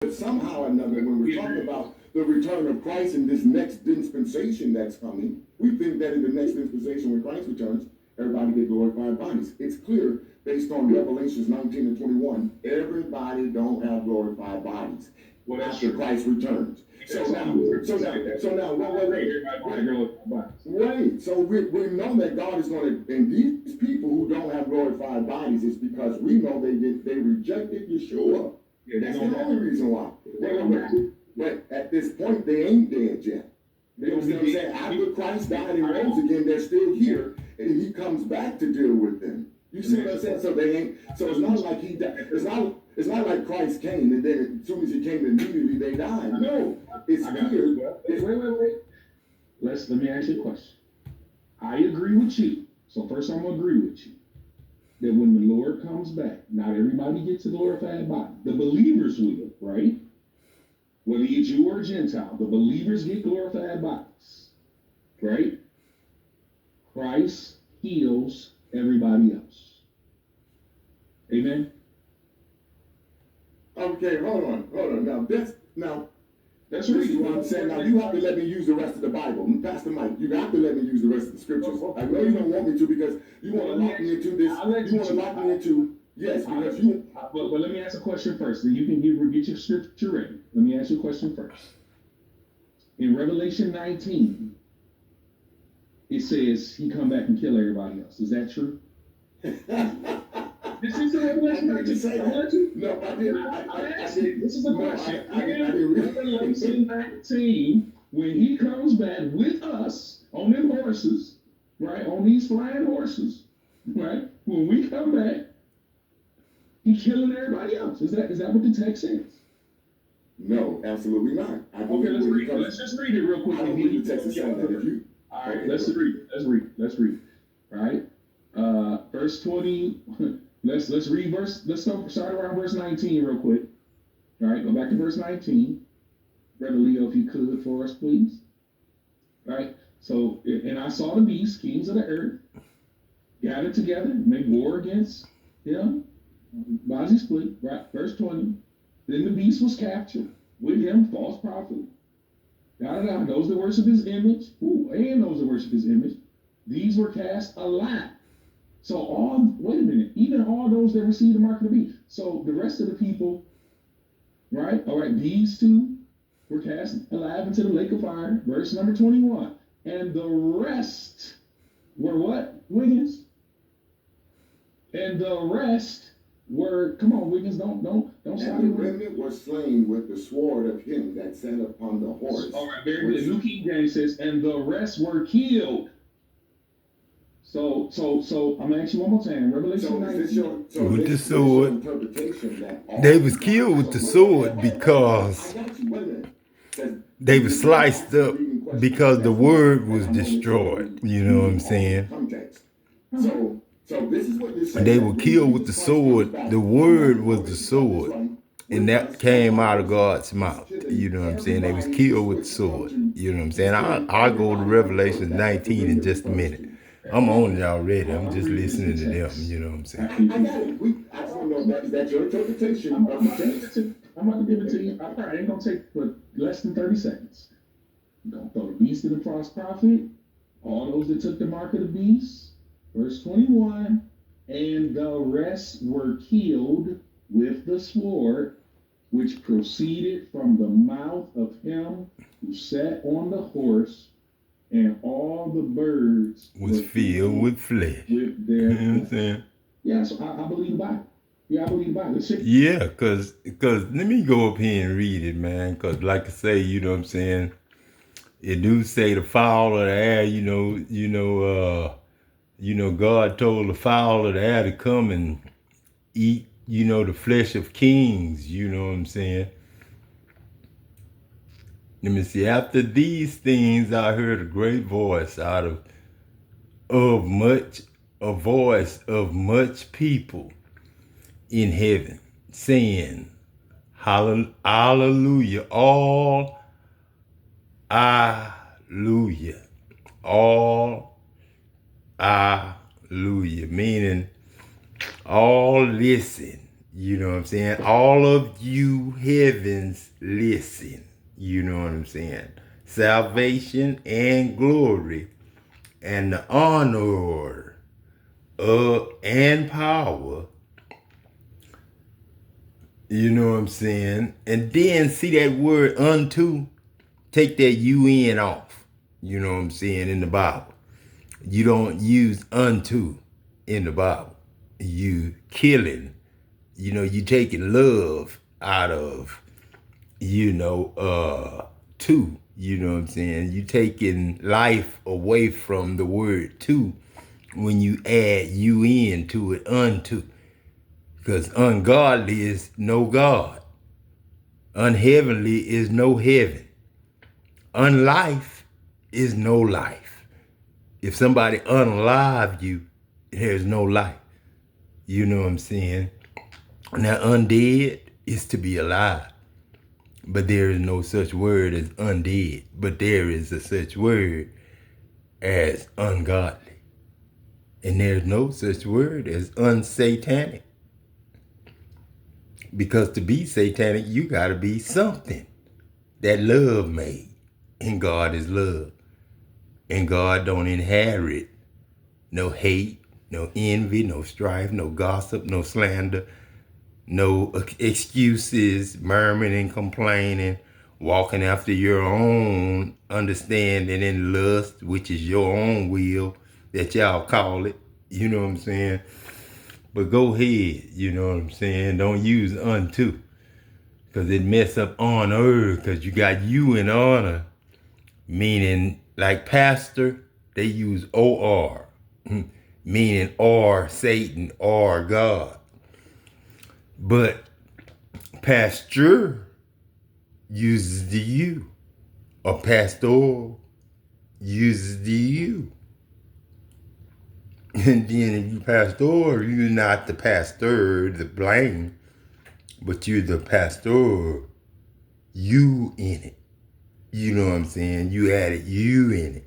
But somehow or another, when we're talking about the return of Christ in this next dispensation that's coming, we think that in the next dispensation when Christ returns, everybody get glorified bodies. It's clear based on Revelations 19 and 21, everybody don't have glorified bodies after Christ returns. So now, wait. So we know that God is going to, and these people who don't have glorified bodies is because we know they rejected Yeshua. That's the only reason why. But at this point, they ain't dead yet. You know what I'm saying? After Christ died and rose again, they're still here, and he comes back to deal with them. You see what I'm saying? So they ain't. So it's not like he died. It's not like Christ came and then as soon as he came, immediately they died. No, it's clear. Wait. Let me ask you a question. I agree with you. So first, I'm gonna agree with you that when the Lord comes back, not everybody gets a glorified body. The believers will, right? Whether you're Jew or Gentile, the believers get glorified bodies, right? Christ heals everybody else. Amen. Okay, hold on. That's really what I'm saying. Now you have to let me use the rest of the Bible. Pastor Mike, you have to let me use the rest of the scriptures. I know you don't want me to because you want to lock me into this. You want to lock me into yes, because you. But let me ask a question first. Then you can get your scripture ready. Let me ask you a question first. In Revelation 19, it says he come back and kill everybody else. Is that true? This is the Revelation 19. No, I didn't. I didn't. This is the question. In Revelation 19, when he comes back with us on them horses, right, on these flying horses, right, when we come back, he killing everybody else. Is that what the text says? No, absolutely not. Okay, let's read it. Let's just read it real quick. I don't believe the text is saying that. If you, all right, let's read it. Let's read it. All right, verse 20. Let's read verse. Let's start around verse 19 real quick. All right, go back to verse 19. Brother Leo, if you could for us, please. All right. So, and I saw the beasts, kings of the earth, gathered together, make war against him. Body split. Right. Verse 20. Then the beast was captured with him, false prophet. Those that worship his image, and those that worship his image, these were cast alive. So wait a minute, even all those that received the mark of the beast. So the rest of the people, right? All right, these two were cast alive into the lake of fire. Verse number 21. And the rest were what? Wiggins. And the rest were, come on, Wiggins, don't stop. And the remnant was slain with the sword of him that sat upon the horse. All right, very good. New King James says, and the rest were killed. So I'm gonna ask you one more time. Revelation 19. With the sword. They was killed with the sword because they were sliced up because the word was destroyed. You know what I'm saying? So this is what this. They were killed with the sword. The word was the sword. And that came out of God's mouth. You know what I'm saying? They was killed with the sword. You know what I'm saying? I'll go to Revelation 19 in just a minute. I'm on it already. I'm just listening to them. You know what I'm saying? I got it. I don't know. That's your interpretation. I'm about to give it to you. I probably ain't going to take but less than 30 seconds. I'm going to throw the beast in the false prophet. All those that took the mark of the beast. Verse 21. And the rest were killed with the sword, which proceeded from the mouth of him who sat on the horse. And all the birds was filled with flesh. With their, you know what I'm saying? Yeah, so I believe the Bible. Yeah, I believe the Bible. Yeah, cause let me go up here and read it, man. Cause like I say, you know what I'm saying. It do say the fowl of the air. God told the fowl of the air to come and eat. The flesh of kings. You know what I'm saying. Let me see. After these things, I heard a great voice a voice of much people in heaven, saying, Hallelujah, all hallelujah, all hallelujah, meaning all listen. You know what I'm saying? All of you heavens, listen. You know what I'm saying? Salvation and glory and the honor and power. You know what I'm saying? And then see that word unto, take that UN off. You know what I'm saying? In the Bible. You don't use unto in the Bible. You killing. You know, you taking love out of, to. You know what I'm saying? You taking life away from the word to when you add UN to it, unto. Because ungodly is no God. Unheavenly is no heaven. Unlife is no life. If somebody unalive you, there's no life. You know what I'm saying? Now, undead is to be alive. But there is no such word as undead. But there is a such word as ungodly. And there's no such word as unsatanic. Because to be satanic, you gotta be something that love made. And God is love. And God don't inherit no hate, no envy, no strife, no gossip, no slander, no excuses, murmuring and complaining, walking after your own understanding and lust, which is your own will that y'all call it. You know what I'm saying? But go ahead, you know what I'm saying? Don't use unto, because it mess up honor, because you got you in honor, meaning like pastor, they use OR, meaning or Satan or God. But pastor uses the you, or pastoral uses the you. And then if you pastor, you're not the pastor, the blame, but you're the pastor, you in it. You know what I'm saying? You added you in it.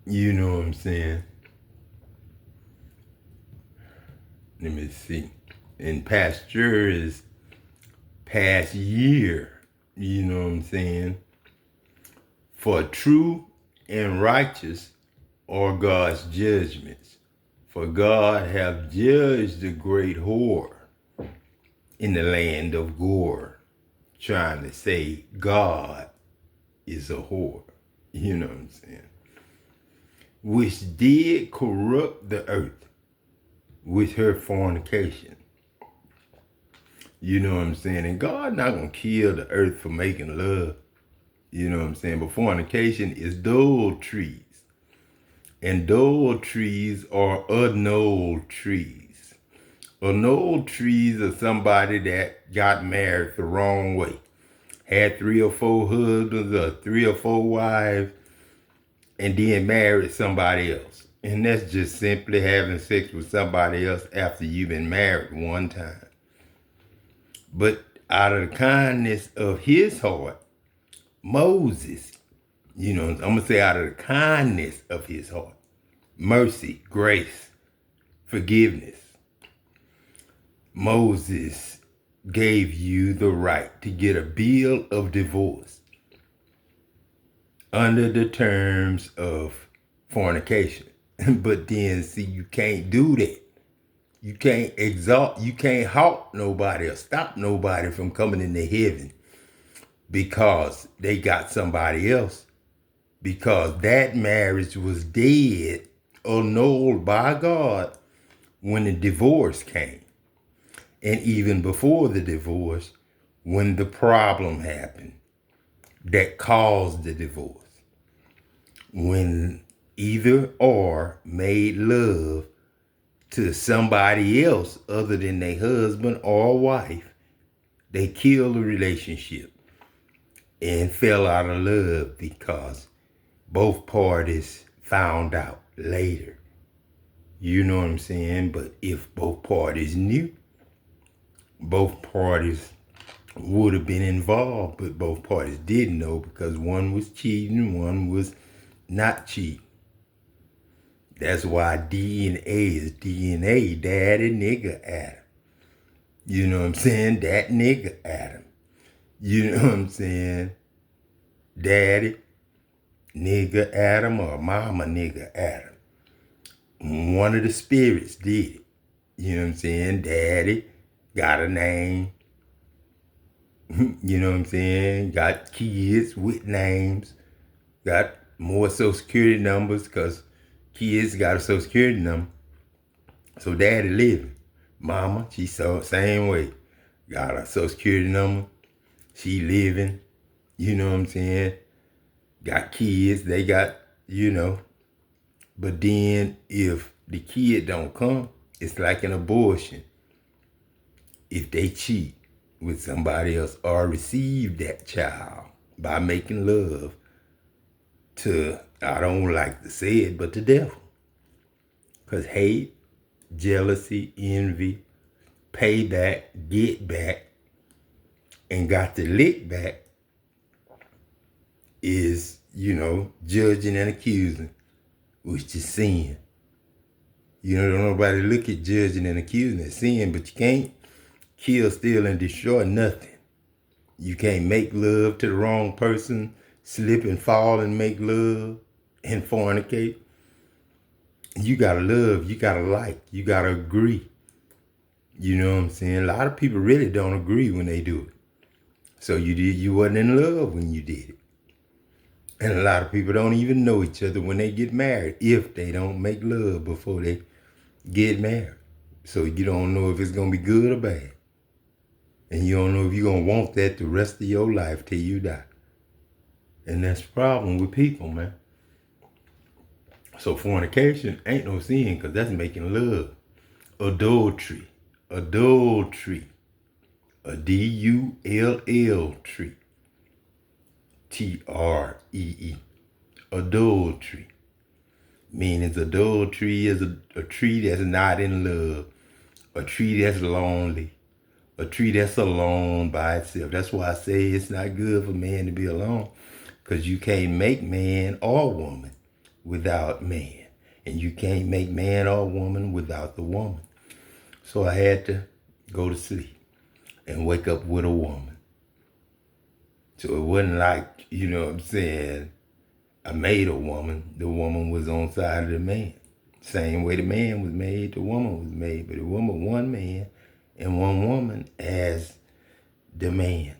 You know what I'm saying? Let me see. And pasture is past year. You know what I'm saying? For true and righteous are God's judgments. For God hath judged the great whore in the land of Gore. Trying to say God is a whore. You know what I'm saying? Which did corrupt the earth with her fornication. You know what I'm saying? And God not gonna kill the earth for making love. You know what I'm saying? But fornication is adulteries. And adulteries are adulteries. Adulteries are somebody that got married the wrong way. Had 3 or 4 husbands or 3 or 4 wives, and then married somebody else. And that's just simply having sex with somebody else after you've been married one time. But out of the kindness of his heart, Moses, I'm going to say out of the kindness of his heart, mercy, grace, forgiveness, Moses gave you the right to get a bill of divorce under the terms of fornication. But then, see, you can't do that. You can't you can't halt nobody or stop nobody from coming into heaven because they got somebody else. Because that marriage was dead or annulled by God when the divorce came. And even before the divorce, when the problem happened that caused the divorce. When either or made love to somebody else other than their husband or wife, they killed the relationship and fell out of love because both parties found out later. You know what I'm saying? But if both parties knew, both parties would have been involved, but both parties didn't know because one was cheating, one was not cheating. That's why DNA is DNA, daddy, nigga, Adam. You know what I'm saying? That nigga Adam. You know what I'm saying? Daddy, nigga Adam, or mama, nigga Adam. One of the spirits did it. You know what I'm saying? Daddy got a name. You know what I'm saying? Got kids with names. Got more social security numbers because kids got a social security number. So daddy living. Mama, she so same way. Got a social security number. She living. You know what I'm saying? Got kids. They got, you know. But then if the kid don't come, it's like an abortion. If they cheat with somebody else or receive that child by making love to, I don't like to say it, but the devil. Because hate, jealousy, envy, payback, get back, and got to lick back is, you know, judging and accusing, which is sin. You know, don't nobody look at judging and accusing as sin, but you can't kill, steal, and destroy nothing. You can't make love to the wrong person, slip and fall and make love and fornicate. You gotta love, you gotta like, you gotta agree. You know what I'm saying? A lot of people really don't agree when they do it. So you wasn't in love when you did it. And a lot of people don't even know each other when they get married if they don't make love before they get married. So you don't know if it's gonna be good or bad. And you don't know if you're gonna want that the rest of your life till you die. And that's the problem with people, man. So fornication ain't no sin because that's making love. Adultery. Adultery. A D-U-L-L tree. T-R-E-E. Adultery. Meaning adultery is a tree that's not in love. A tree that's lonely. A tree that's alone by itself. That's why I say it's not good for man to be alone. Because you can't make man or woman without man. And you can't make man or woman without the woman. So I had to go to sleep and wake up with a woman. So it wasn't like, you know what I'm saying, I made a woman. The woman was on side of the man. Same way the man was made, the woman was made. But the woman, one man and one woman as the man.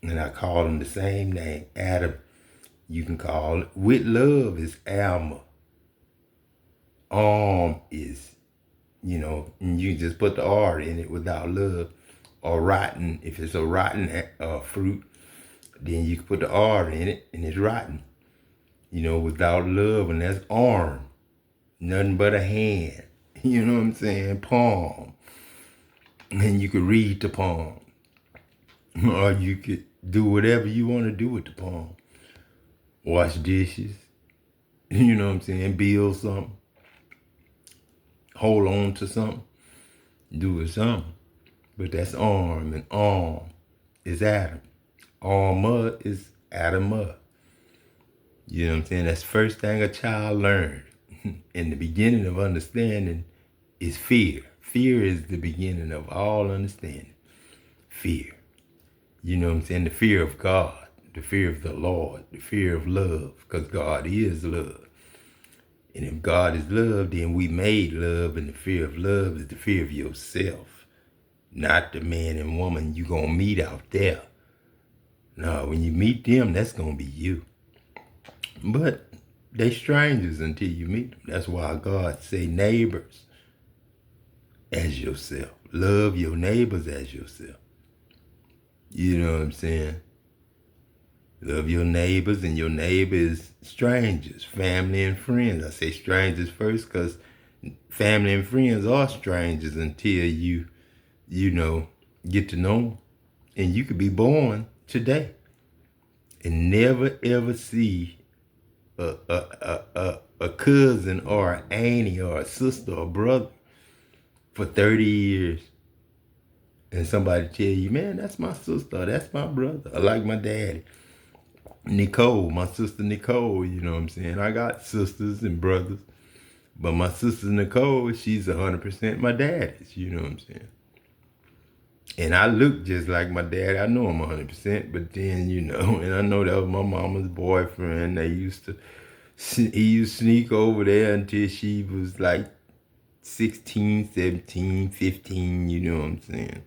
And I called him the same name, Adam. You can call it, with love is Alma. Is, you know, and you just put the R in it without love. Or rotten, if it's a rotten fruit, then you can put the R in it and it's rotten. You know, without love, and that's arm. Nothing but a hand. You know what I'm saying? Palm. And you could read the palm. Or you could do whatever you want to do with the palm. Wash dishes. You know what I'm saying? Build something. Hold on to something. Do it something. But that's arm, and arm is Adam. Armor is Adama. You know what I'm saying? That's the first thing a child learned. In the beginning of understanding is fear. Fear is the beginning of all understanding. Fear. You know what I'm saying? The fear of God, the fear of the Lord, the fear of love, because God is love. And if God is love, then we made love, and the fear of love is the fear of yourself, not the man and woman you gonna meet out there. No, when you meet them, that's gonna be you. But they strangers until you meet them. That's why God say neighbors as yourself. Love your neighbors as yourself. You know what I'm saying? Love your neighbors, and your neighbor is strangers, family and friends. I say strangers first because family and friends are strangers until you know, get to know them. And you could be born today and never ever see a cousin or an auntie or a sister or brother for 30 years. And somebody tell you, man, that's my sister, that's my brother. I like my daddy. Nicole, my sister Nicole, you know what I'm saying? I got sisters and brothers. But my sister Nicole, she's 100% my daddy's, you know what I'm saying? And I look just like my dad. I know him 100%, but then, and I know that was my mama's boyfriend. He used to sneak over there until she was like 16, 17, 15, you know what I'm saying?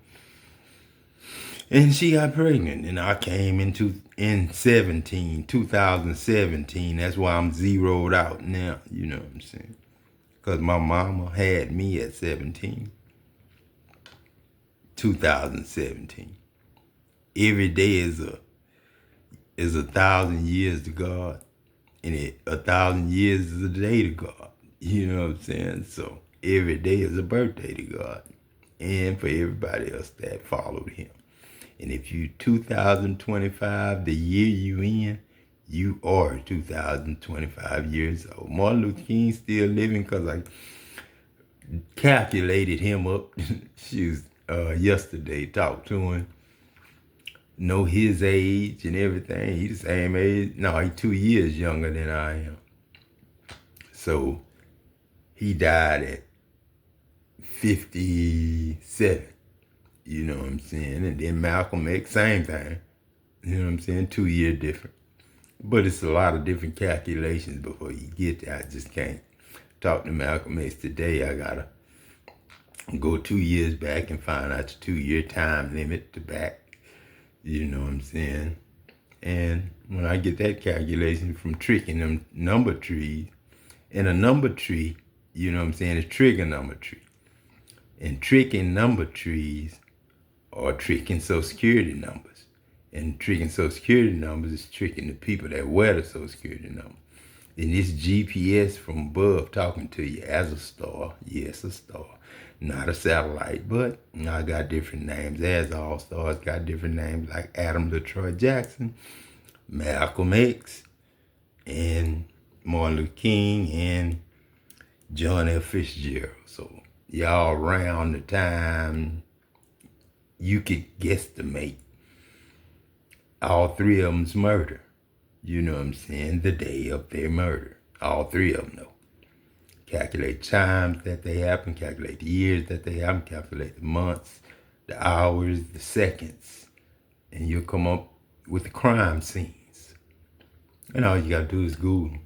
And she got pregnant, and I came in 2017. That's why I'm zeroed out now, you know what I'm saying? Because my mama had me at 17, 2017. Every day is a 1,000 years to God, and 1,000 years is a day to God. You know what I'm saying? So every day is a birthday to God, and for everybody else that followed Him. And if you 2025, the year you in, you are 2025 years old. Martin Luther King still living because I calculated him up. She was yesterday, talked to him, know his age and everything. He the same age. No, he 2 years younger than I am. So he died at 57. You know what I'm saying? And then Malcolm X, same thing. You know what I'm saying? 2 year different. But it's a lot of different calculations before you get there. I just can't talk to Malcolm X today. I gotta go 2 years back and find out the 2 year time limit to back. You know what I'm saying? And when I get that calculation from tricking them number trees, and a number tree, you know what I'm saying, is trigonometry. And tricking number trees or tricking Social Security numbers. And tricking Social Security numbers is tricking the people that wear the Social Security number. Then this GPS from above talking to you as a star. Yes, a star. Not a satellite, but I got different names. As all stars got different names like Adam LaTroy Jackson, Malcolm X, and Martin Luther King, and John F. Fitzgerald. So y'all around the time you could guesstimate all three of them's murder. You know what I'm saying? The day of their murder. All three of them, though. Calculate times that they happen, calculate the years that they happen, calculate the months, the hours, the seconds, and you'll come up with the crime scenes. And all you gotta do is Google,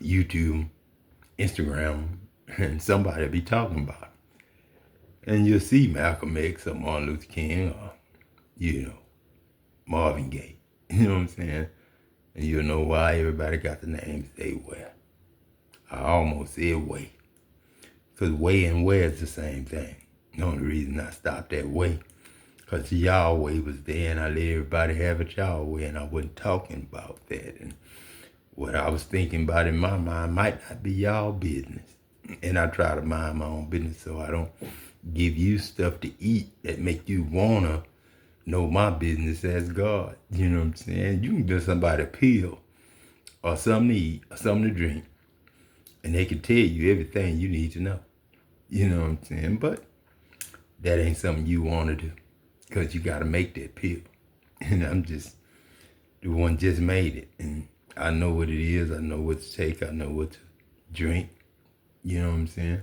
YouTube, Instagram, and somebody will be talking about it. And you'll see Malcolm X or Martin Luther King or, Marvin Gaye. You know what I'm saying? And you'll know why everybody got the names they wear. I almost said way. Because way and wear is the same thing. The only reason I stopped at way, because Yahweh was there and I let everybody have it Yahweh, and I wasn't talking about that. And what I was thinking about in my mind might not be y'all business. And I try to mind my own business so I don't give you stuff to eat that make you want to know my business as God. You know what I'm saying? You can give somebody a pill or something to eat or something to drink, and they can tell you everything you need to know. You know what I'm saying? But that ain't something you want to do because you got to make that pill. And I'm just the one just made it. And I know what it is. I know what to take. I know what to drink. You know what I'm saying?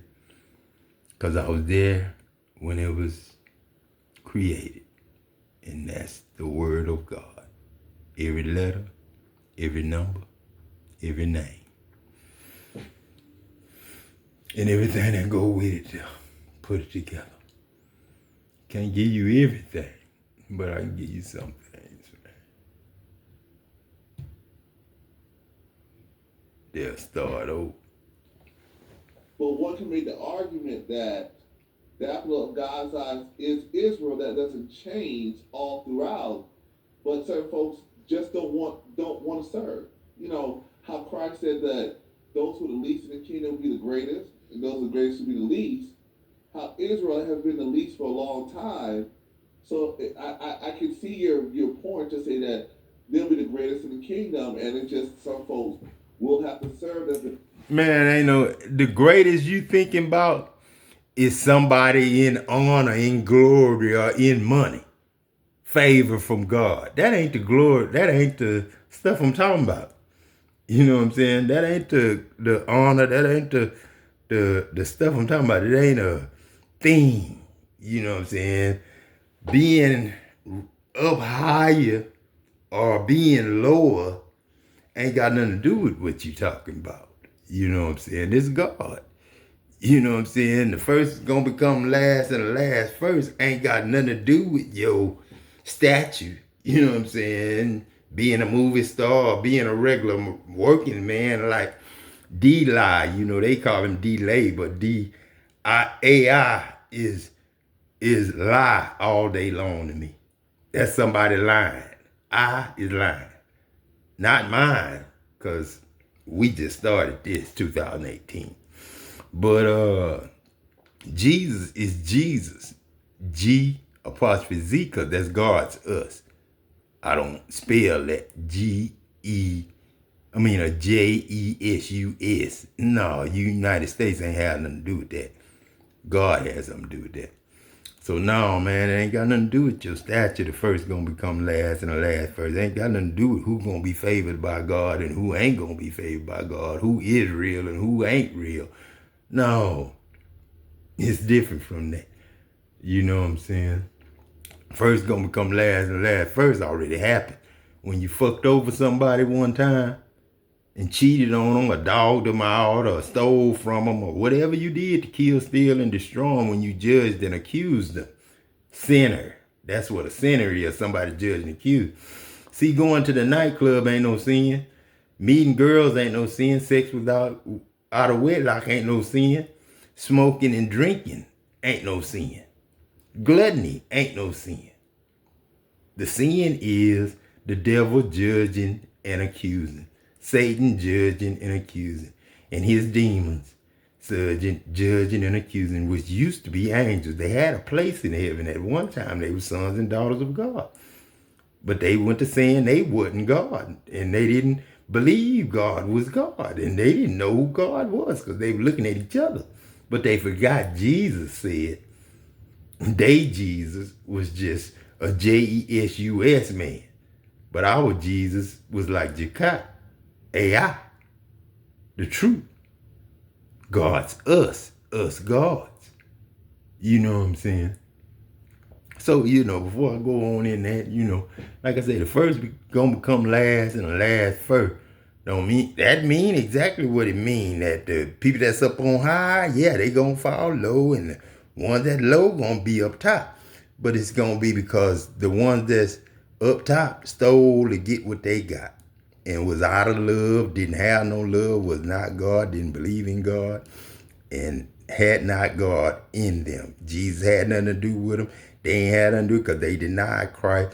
Because I was there when it was created. And that's the word of God. Every letter, every number, every name. And everything that go with it to put it together. Can't give you everything, but I can give you some things, man. They'll start over. But one can make the argument that the apple of God's eyes is Israel. That doesn't change all throughout, but certain folks just don't want to serve. You know how Christ said that those who are the least in the kingdom will be the greatest, and those who are the greatest will be the least. How Israel has been the least for a long time. So I can see your point to say that they'll be the greatest in the kingdom, and it's just some folks will have to serve as the Man, ain't no the greatest you thinking about is somebody in honor, in glory, or in money. Favor from God. That ain't the glory. That ain't the stuff I'm talking about. You know what I'm saying? That ain't the honor. That ain't the stuff I'm talking about. It ain't a thing. You know what I'm saying? being up higher or being lower ain't got nothing to do with what you talking about. You know what I'm saying? It's God. You know what I'm saying? The first is gonna become last and the last first ain't got nothing to do with your statue. You know what I'm saying? Being a movie star or being a regular working man like D-Lie. You know, they call him D-Lay, but D-I-A-I is lie all day long to me. That's somebody lying. I is lying. Not mine, because we just started this 2018. But Jesus is Jesus. G apostrophe Z, because that's God's us. I don't spell that Jesus. No, United States ain't had nothing to do with that. God has something to do with that. So no, man, it ain't got nothing to do with your stature. The first gonna become last and the last first. It ain't got nothing to do with who gonna be favored by God and who ain't gonna be favored by God, who is real and who ain't real. No, it's different from that. You know what I'm saying? First gonna become last and last first already happened. When you fucked over somebody one time and cheated on them or dogged them out or stole from them or whatever you did to kill, steal, and destroy them when you judged and accused them. Sinner. That's what a sinner is, somebody judged and accused. See, going to the nightclub ain't no sin. Meeting girls ain't no sin. Sex without out of wedlock ain't no sin. Smoking and drinking ain't no sin. Gluttony ain't no sin. The sin is the devil judging and accusing. Satan judging and accusing. And his demons judging and accusing, which used to be angels. They had a place in heaven at one time. They were sons and daughters of God. But they went to saying they wasn't God. And they didn't believe God was God. And they didn't know who God was because they were looking at each other. But they forgot Jesus said Jesus was just a Jesus man. But our Jesus was like Jakai, AI, the truth. God's us gods. You know what I'm saying? So, before I go on in that, like I said, the first gonna become last and the last first. That mean exactly what it mean. That the people that's up on high, yeah, they gonna fall low, and the ones that low gonna be up top. But it's gonna be because the ones that's up top stole to get what they got and was out of love, didn't have no love, was not God, didn't believe in God, and had not God in them. Jesus had nothing to do with them. They ain't had nothing to do because they denied Christ.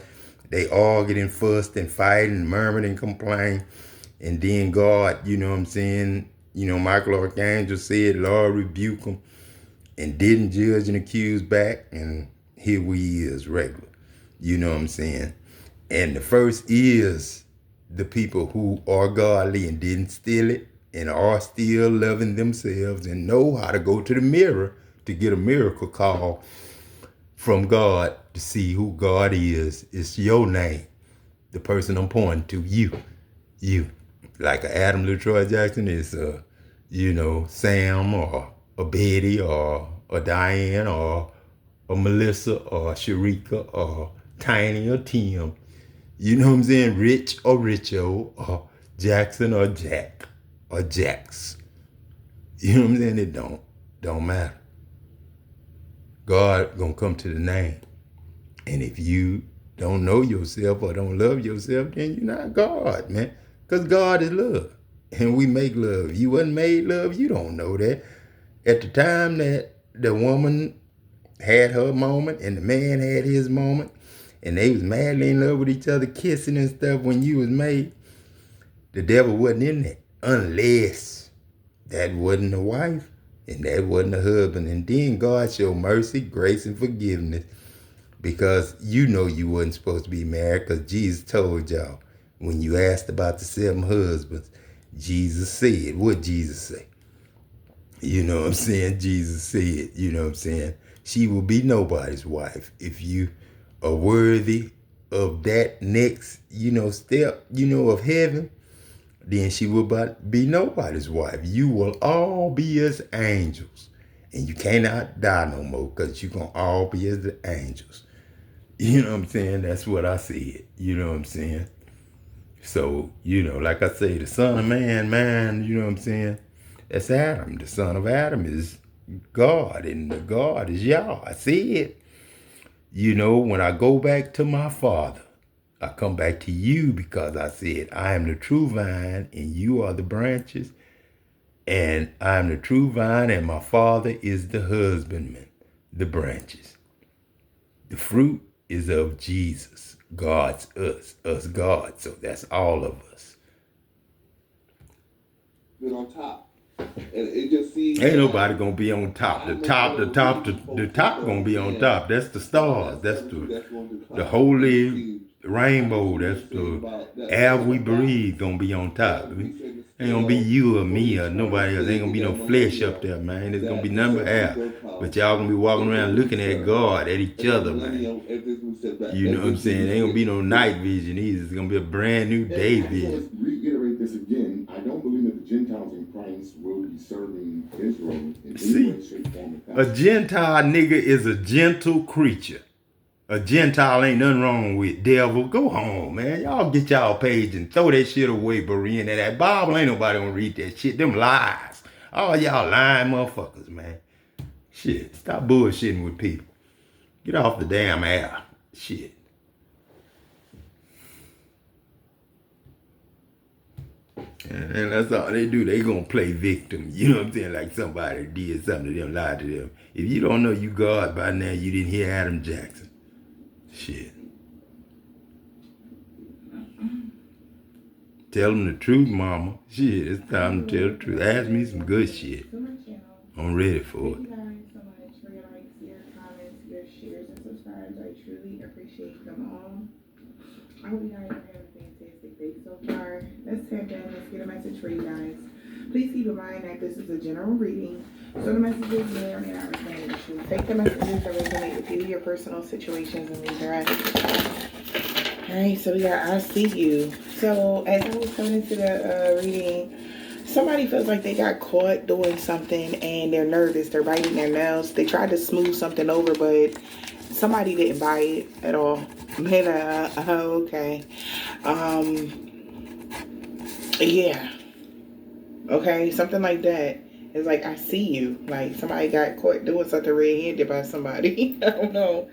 They argued and fussed and fight and murmured and complained. And then God, you know what I'm saying? Michael Archangel said, Lord, rebuke them, and didn't judge and accuse back. And here we is regular. You know what I'm saying? And the first is the people who are godly and didn't steal it and are still loving themselves and know how to go to the mirror to get a miracle call from God to see who God is. It's your name. The person I'm pointing to, you. Like a Adam LaTroy Jackson is Sam or a Betty or a Diane or a Melissa or a Sharika or Tiny or Tim. You know what I'm saying? Rich or Richo or Jackson or Jack or Jax. You know what I'm saying? It don't matter. God gonna come to the name. And if you don't know yourself or don't love yourself, then you're not God, man. Because God is love. And we make love. You wasn't made love, you don't know that. At the time that the woman had her moment and the man had his moment, and they was madly in love with each other, kissing and stuff when you was made, the devil wasn't in that. Unless that wasn't the wife and that wasn't the husband. And then God showed mercy, grace, and forgiveness because you wasn't supposed to be married because Jesus told y'all when you asked about the 7 husbands, Jesus said, what Jesus say? You know what I'm saying? Jesus said, you know what I'm saying? She will be nobody's wife if you are worthy of that next, step, of heaven, then she will be nobody's wife. You will all be as angels. And you cannot die no more because you're going to all be as the angels. You know what I'm saying? That's what I said. You know what I'm saying? So, like I say, the son of man, you know what I'm saying? That's Adam. The son of Adam is God, and the God is Yah. I see it. When I go back to my father, I come back to you because I said, I am the true vine and you are the branches. And I am the true vine and my father is the husbandman, the branches. The fruit is of Jesus. God's us God. So that's all of us. Been on top. And it just seems Ain't nobody gonna be on top. The top gonna be on top. That's the stars. That's the holy rainbow. That's the air we breathe gonna be on top. Ain't gonna be you or me or nobody else. Ain't gonna be no flesh up there, man. It's gonna be nothing but air. But y'all gonna be walking around looking at God, at each other, man. You know what I'm saying? Ain't gonna be no night vision either. It's gonna be a brand new day vision. Reiterate this again. I don't believe that the Gentiles in Christ will be serving Israel in any way, shape, form, or A fashion. Gentile nigga is a gentle creature. A Gentile ain't nothing wrong with. Devil, go home, man. Y'all get y'all page and throw that shit away, Berean. That Bible ain't nobody gonna read that shit. Them lies. All y'all lying motherfuckers, man. Shit, stop bullshitting with people. Get off the damn air. Shit. And that's all they do. They gonna play victim. You know what I'm saying? Like somebody did something to them, lied to them. If you don't know you God by now, you didn't hear Adam Jackson. Shit. Tell them the truth, mama. Shit, it's time to tell the truth. Ask me some good shit. I'm ready for it. Thank you guys so much for your likes, your comments, your shares, and subscribes. I truly appreciate them all. I hope you guys are having a fantastic day so far. Let's tap in. Let's get a message for you guys. Please keep in mind that this is a general reading, so the messages may or may not resonate with you. Take the messages that resonate with you, your personal situations, and leave the rest. Alright, so we got I See You. So as I was coming into the reading, somebody feels like they got caught doing something and they're nervous. They're biting their nails. They tried to smooth something over, but somebody didn't buy it at all. Man, okay. Yeah. Okay, something like that. It's like, I see you. Like, somebody got caught doing something red-handed by somebody. I don't know.